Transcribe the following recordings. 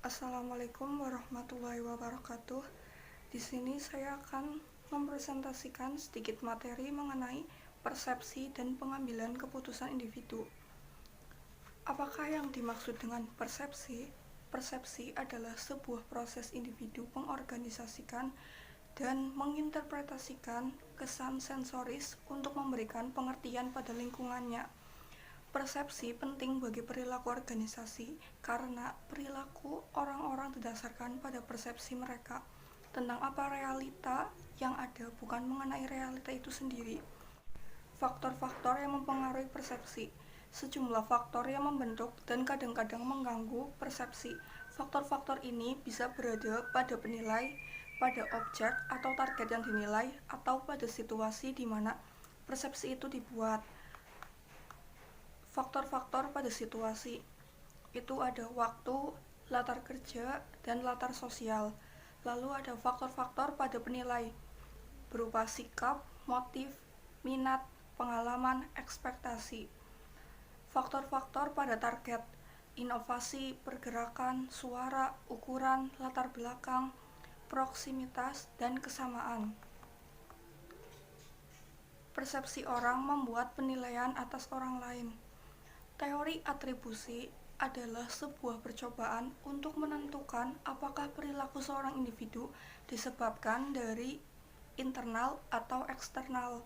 Assalamualaikum warahmatullahi wabarakatuh. Di sini saya akan mempresentasikan sedikit materi mengenai persepsi dan pengambilan keputusan individu. Apakah yang dimaksud dengan persepsi? Persepsi adalah sebuah proses individu mengorganisasikan dan menginterpretasikan kesan sensoris untuk memberikan pengertian pada lingkungannya. Persepsi penting bagi perilaku organisasi karena perilaku orang-orang didasarkan pada persepsi mereka tentang apa realita yang ada, bukan mengenai realita itu sendiri. Faktor-faktor yang mempengaruhi persepsi. Sejumlah faktor yang membentuk dan kadang-kadang mengganggu persepsi. Faktor-faktor ini bisa berada pada penilai, pada objek atau target yang dinilai, atau pada situasi di mana persepsi itu dibuat. Faktor-faktor pada situasi itu ada waktu, latar kerja, dan latar sosial. Lalu ada faktor-faktor pada penilai berupa sikap, motif, minat, pengalaman, ekspektasi. Faktor-faktor pada target inovasi, pergerakan, suara, ukuran, latar belakang, proksimitas, dan kesamaan. Persepsi orang membuat penilaian atas orang lain. Teori atribusi adalah sebuah percobaan untuk menentukan apakah perilaku seorang individu disebabkan dari internal atau eksternal.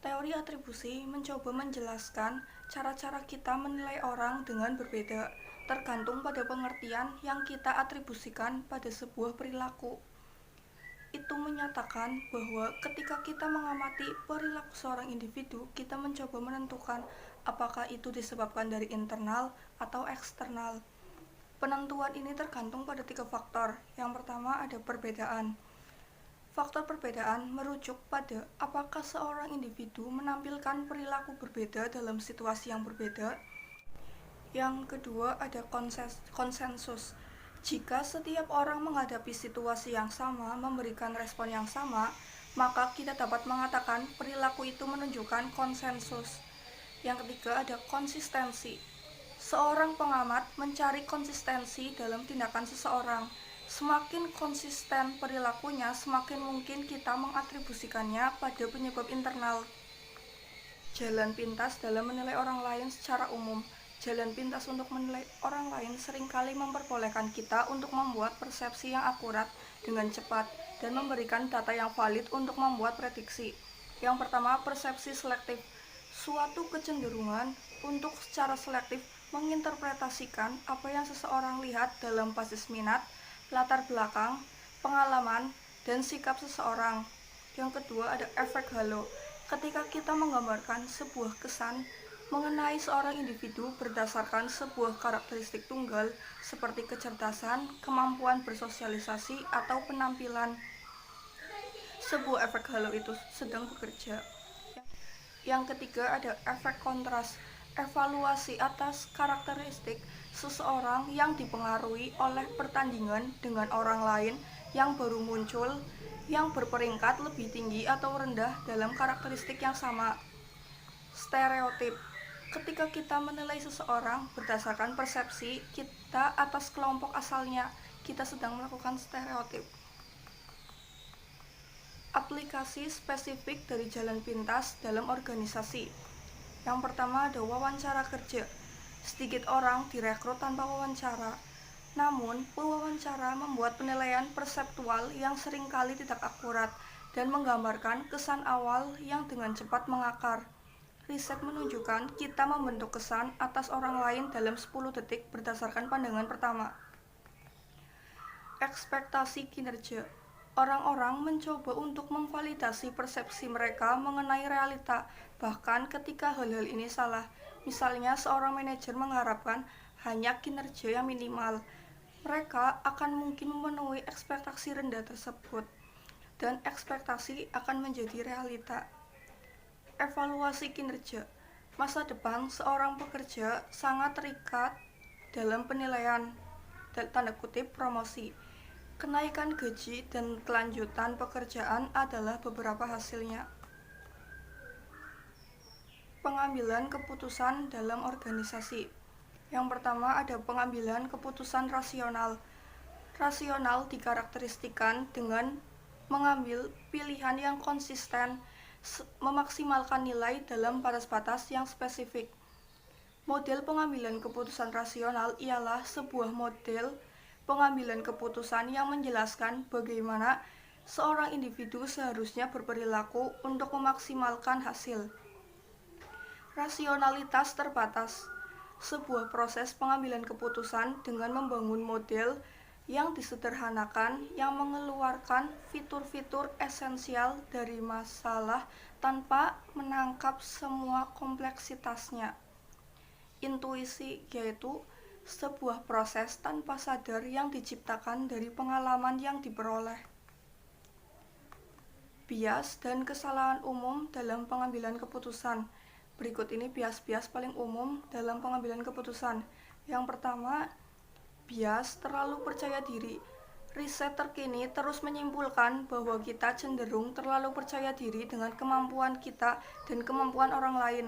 Teori atribusi mencoba menjelaskan cara-cara kita menilai orang dengan berbeda, tergantung pada pengertian yang kita atribusikan pada sebuah perilaku. Itu menyatakan bahwa ketika kita mengamati perilaku seorang individu, kita mencoba menentukan apakah itu disebabkan dari internal atau eksternal. Penentuan ini tergantung pada 3 faktor. Yang pertama ada perbedaan. Faktor perbedaan merujuk pada apakah seorang individu menampilkan perilaku berbeda dalam situasi yang berbeda. Yang kedua ada konsensus. Jika setiap orang menghadapi situasi yang sama, memberikan respon yang sama, maka kita dapat mengatakan perilaku itu menunjukkan konsensus. Yang ketiga ada konsistensi. Seorang pengamat mencari konsistensi dalam tindakan seseorang. Semakin konsisten perilakunya, semakin mungkin kita mengatribusikannya pada penyebab internal. Jalan pintas dalam menilai orang lain secara umum. Jalan pintas untuk menilai orang lain seringkali memperbolehkan kita untuk membuat persepsi yang akurat dengan cepat dan memberikan data yang valid untuk membuat prediksi. Yang pertama, persepsi selektif. Suatu kecenderungan untuk secara selektif menginterpretasikan apa yang seseorang lihat dalam basis minat, latar belakang, pengalaman, dan sikap seseorang. Yang kedua ada efek halo. Ketika kita menggambarkan sebuah kesan mengenai seorang individu berdasarkan sebuah karakteristik tunggal seperti kecerdasan, kemampuan bersosialisasi, atau penampilan, sebuah efek halo itu sedang bekerja. Yang ketiga ada efek kontras. Evaluasi atas karakteristik seseorang yang dipengaruhi oleh pertandingan dengan orang lain yang baru muncul, yang berperingkat lebih tinggi atau rendah dalam karakteristik yang sama. Stereotip. Ketika kita menilai seseorang berdasarkan persepsi kita atas kelompok asalnya, kita sedang melakukan stereotip. Aplikasi spesifik dari jalan pintas dalam organisasi. Yang pertama ada wawancara kerja. Sedikit orang direkrut tanpa wawancara. Namun, pewawancara membuat penilaian perseptual yang seringkali tidak akurat dan menggambarkan kesan awal yang dengan cepat mengakar. Riset menunjukkan kita membentuk kesan atas orang lain dalam 10 detik berdasarkan pandangan pertama. Ekspektasi kinerja. Orang-orang mencoba untuk memvalidasi persepsi mereka mengenai realita, bahkan ketika hal-hal ini salah. Misalnya, seorang manajer mengharapkan hanya kinerja yang minimal. Mereka akan mungkin memenuhi ekspektasi rendah tersebut, dan ekspektasi akan menjadi realita. Evaluasi kinerja. Masa depan seorang pekerja sangat terikat dalam penilaian tanda kutip promosi. Kenaikan gaji dan kelanjutan pekerjaan adalah beberapa hasilnya. Pengambilan keputusan dalam organisasi. Yang pertama ada pengambilan keputusan rasional. Rasional dikarakteristikan dengan mengambil pilihan yang konsisten, memaksimalkan nilai dalam batas-batas yang spesifik. Model pengambilan keputusan rasional ialah sebuah model pengambilan keputusan yang menjelaskan bagaimana seorang individu seharusnya berperilaku untuk memaksimalkan hasil. Rasionalitas terbatas, sebuah proses pengambilan keputusan dengan membangun model yang disederhanakan yang mengeluarkan fitur-fitur esensial dari masalah tanpa menangkap semua kompleksitasnya. Intuisi yaitu sebuah proses tanpa sadar yang diciptakan dari pengalaman yang diperoleh. Bias dan kesalahan umum dalam pengambilan keputusan. Berikut ini bias-bias paling umum dalam pengambilan keputusan. Yang pertama, bias terlalu percaya diri. Riset terkini terus menyimpulkan bahwa kita cenderung terlalu percaya diri dengan kemampuan kita dan kemampuan orang lain.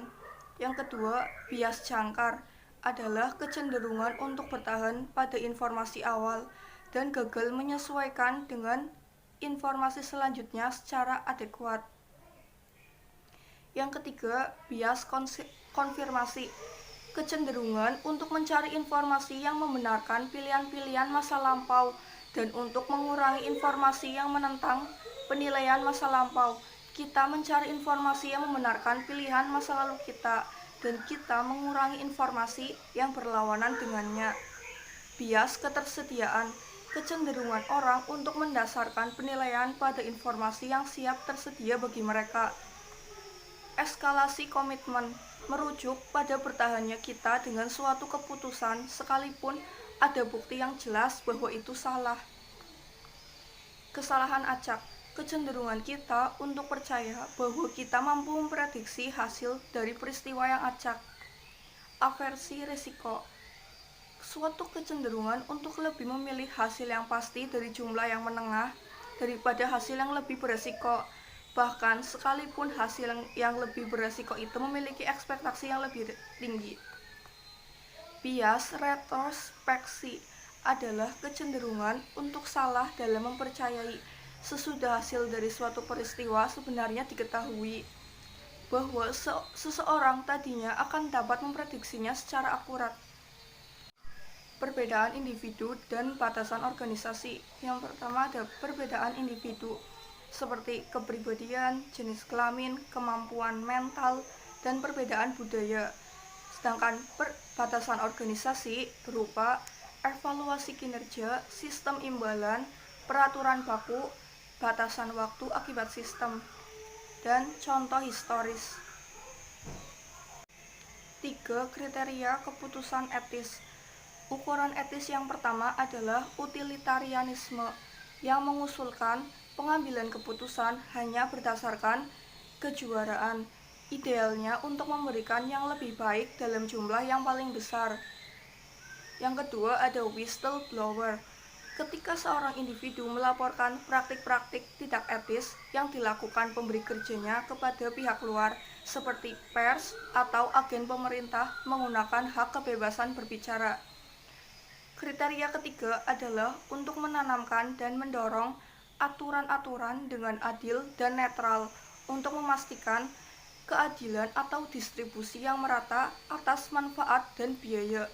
Yang kedua, bias jangkar adalah kecenderungan untuk bertahan pada informasi awal dan gagal menyesuaikan dengan informasi selanjutnya secara adekuat. Yang ketiga, bias konfirmasi, kecenderungan untuk mencari informasi yang membenarkan pilihan-pilihan masa lampau dan untuk mengurangi informasi yang menentang penilaian masa lampau. Kita mencari informasi yang membenarkan pilihan masa lalu kita, dan kita mengurangi informasi yang berlawanan dengannya. Bias ketersediaan, kecenderungan orang untuk mendasarkan penilaian pada informasi yang siap tersedia bagi mereka. Eskalasi komitmen, merujuk pada bertahannya kita dengan suatu keputusan sekalipun ada bukti yang jelas bahwa itu salah. Kesalahan acak, kecenderungan kita untuk percaya bahwa kita mampu memprediksi hasil dari peristiwa yang acak. Aversi risiko, suatu kecenderungan untuk lebih memilih hasil yang pasti dari jumlah yang menengah daripada hasil yang lebih beresiko, bahkan sekalipun hasil yang lebih beresiko itu memiliki ekspektasi yang lebih tinggi. Bias retrospeksi adalah kecenderungan untuk salah dalam mempercayai sesudah hasil dari suatu peristiwa sebenarnya diketahui bahwa seseorang tadinya akan dapat memprediksinya secara akurat. Perbedaan individu dan batasan organisasi. Yang pertama ada perbedaan individu seperti kepribadian, jenis kelamin, kemampuan mental, dan perbedaan budaya. Sedangkan batasan organisasi berupa evaluasi kinerja, sistem imbalan, peraturan baku, batasan waktu akibat sistem, dan contoh historis. 3. Kriteria keputusan etis. Ukuran etis yang pertama adalah utilitarianisme, yang mengusulkan pengambilan keputusan hanya berdasarkan kejuaraan, idealnya untuk memberikan yang lebih baik dalam jumlah yang paling besar. Yang kedua ada whistleblower, ketika seorang individu melaporkan praktik-praktik tidak etis yang dilakukan pemberi kerjanya kepada pihak luar seperti pers atau agen pemerintah menggunakan hak kebebasan berbicara. Kriteria ketiga adalah untuk menanamkan dan mendorong aturan-aturan dengan adil dan netral untuk memastikan keadilan atau distribusi yang merata atas manfaat dan biaya.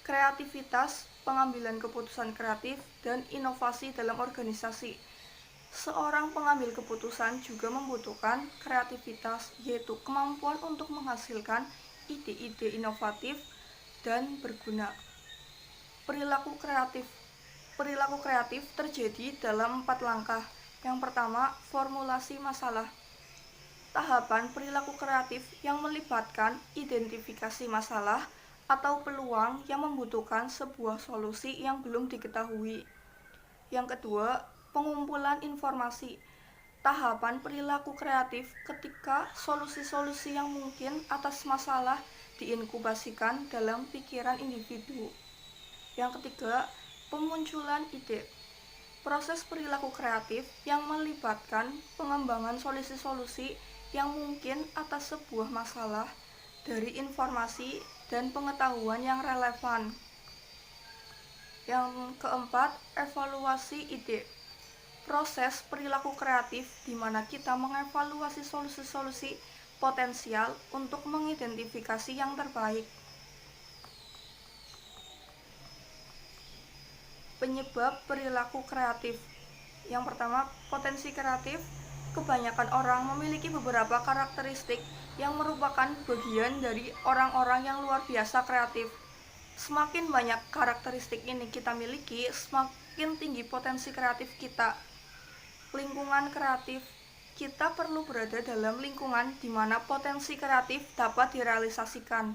Kreativitas, pengambilan keputusan kreatif, dan inovasi dalam organisasi. Seorang pengambil keputusan juga membutuhkan kreativitas, yaitu kemampuan untuk menghasilkan ide-ide inovatif dan berguna. Perilaku kreatif. Perilaku kreatif terjadi dalam 4 langkah. Yang pertama, formulasi masalah. Tahapan perilaku kreatif yang melibatkan identifikasi masalah atau peluang yang membutuhkan sebuah solusi yang belum diketahui. Yang kedua, pengumpulan informasi. Tahapan perilaku kreatif ketika solusi-solusi yang mungkin atas masalah diinkubasikan dalam pikiran individu. Yang ketiga, pemunculan ide. Proses perilaku kreatif yang melibatkan pengembangan solusi-solusi yang mungkin atas sebuah masalah dari informasi dan pengetahuan yang relevan. Yang keempat, evaluasi ide. Proses perilaku kreatif di mana kita mengevaluasi solusi-solusi potensial untuk mengidentifikasi yang terbaik. Penyebab perilaku kreatif. Yang pertama, potensi kreatif. Kebanyakan orang memiliki beberapa karakteristik yang merupakan bagian dari orang-orang yang luar biasa kreatif. Semakin banyak karakteristik ini kita miliki, semakin tinggi potensi kreatif kita. Lingkungan kreatif. Kita perlu berada dalam lingkungan di mana potensi kreatif dapat direalisasikan.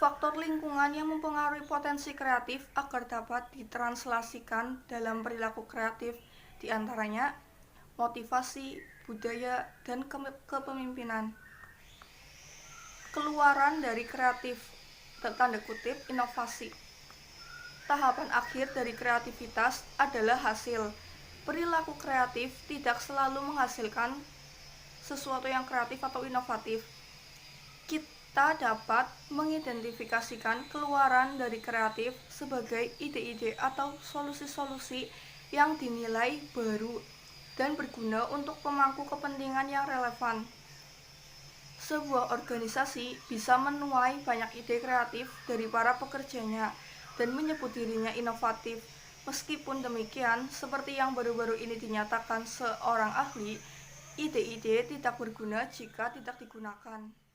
Faktor lingkungan yang mempengaruhi potensi kreatif agar dapat ditranslasikan dalam perilaku kreatif, diantaranya motivasi, budaya, dan kepemimpinan. Keluaran dari kreatif, tanda kutip, inovasi. Tahapan akhir dari kreativitas adalah hasil. Perilaku kreatif tidak selalu menghasilkan sesuatu yang kreatif atau inovatif. Kita dapat mengidentifikasikan keluaran dari kreatif sebagai ide-ide atau solusi-solusi yang dinilai baru dan berguna untuk pemangku kepentingan yang relevan. Sebuah organisasi bisa menuai banyak ide kreatif dari para pekerjanya dan menyebut dirinya inovatif. Meskipun demikian, seperti yang baru-baru ini dinyatakan seorang ahli, ide-ide tidak berguna jika tidak digunakan.